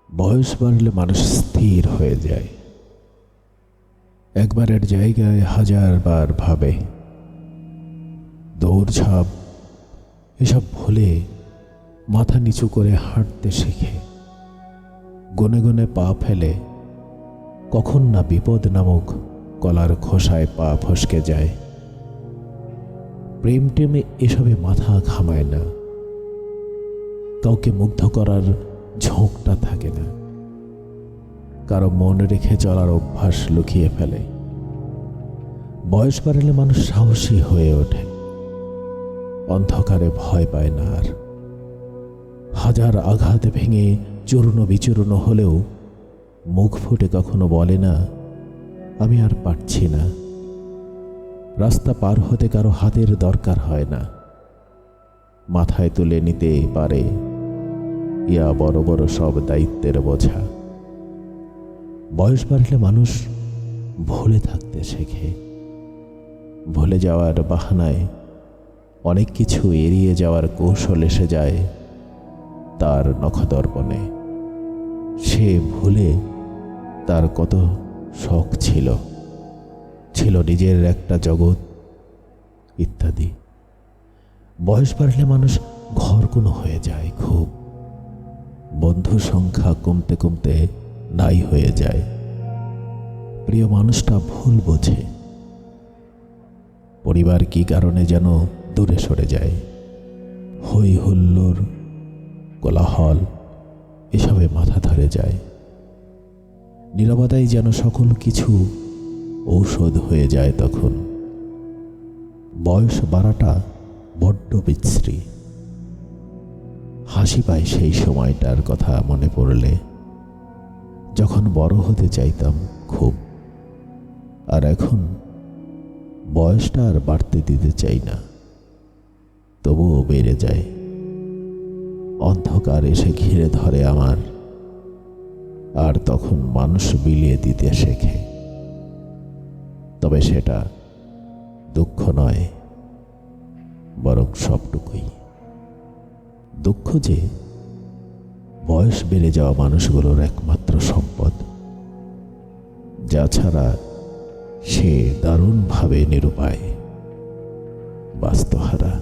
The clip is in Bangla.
বয়স বাড়লে মানুষ স্থির হয়ে যায়, একবারের জায়গায় হাজারবার ভাবে। দৌড়ঝাঁপ এসব ভুলে মাথা নিচু করে হাঁটতে শেখে, গনে গনে পা ফেলে। কখন না বিপদ নামক কলার খোসায় পা ফসকে যায়। প্রেম টেমে এসবে মাথা ঘামায় না, কাউকে মুগ্ধ করার ঝোঁকটা থাকে না, কারো মন রেখে চলার অভ্যাস লুকিয়ে ফেলে। বয়স বাড়লে মানুষ সাহসী হয়ে ওঠে, অন্ধকারে ভয় পায় না আর। হাজার আঘাত ভেঙে চূর্ণ বিচূর্ণ হলেও মুখ ফুটে কখনো বলে না আমি আর পারছি না। রাস্তা পার হতে কারো হাতের দরকার হয় না, মাথায় তুলে নিতে পারে ইয়া বড় বড় সব দায়িত্বের বোঝা। বয়স বাড়লে মানুষ ভুলে থাকতে শেখে, ভুলে যাওয়ার বাহানায় অনেক কিছু এড়িয়ে যাওয়ার কৌশল এসে যায় তার নখদর্পণে। সে ভুলে তার কত শখ ছিল নিজের একটা জগৎ ইত্যাদি। বয়স বাড়লে মানুষ ঘরকুনো হয়ে যায় খুব, বন্ধু সংখ্যা কমতে কমতে নাই হয়ে যায়। প্রিয় মানুষটা ভুল বোঝে, পরিবার কি কারণে যেন দূরে সরে যায়। হই হুল্লোড় কোলাহল এসবে মাথা ধরে যায়। নীরবতাই যেন সকল কিছু ঔষধ হয়ে যায় তখন। বয়স বাড়াটা বড্ড বিশ্রী। হাসি পায় সেই সময়টার কথা মনে পড়লে, যখন বড় হতে চাইতাম খুব, আর এখন বয়সটা আর বাড়তে দিতে চাই না, তবুও বেড়ে যায়। অন্ধকার এসে ঘিরে ধরে আমার, আর তখন মানুষ বিলিয়ে দিতে শেখে। তবে সেটা দুঃখ নয়, বরং সবটুকুই দুঃখ যে বয়স বেড়ে যাওয়া মানুষগুলোর একমাত্র সম্পদ, যা ছাড়া সে দারুণভাবে নিরুপায়, বাস্তহারা।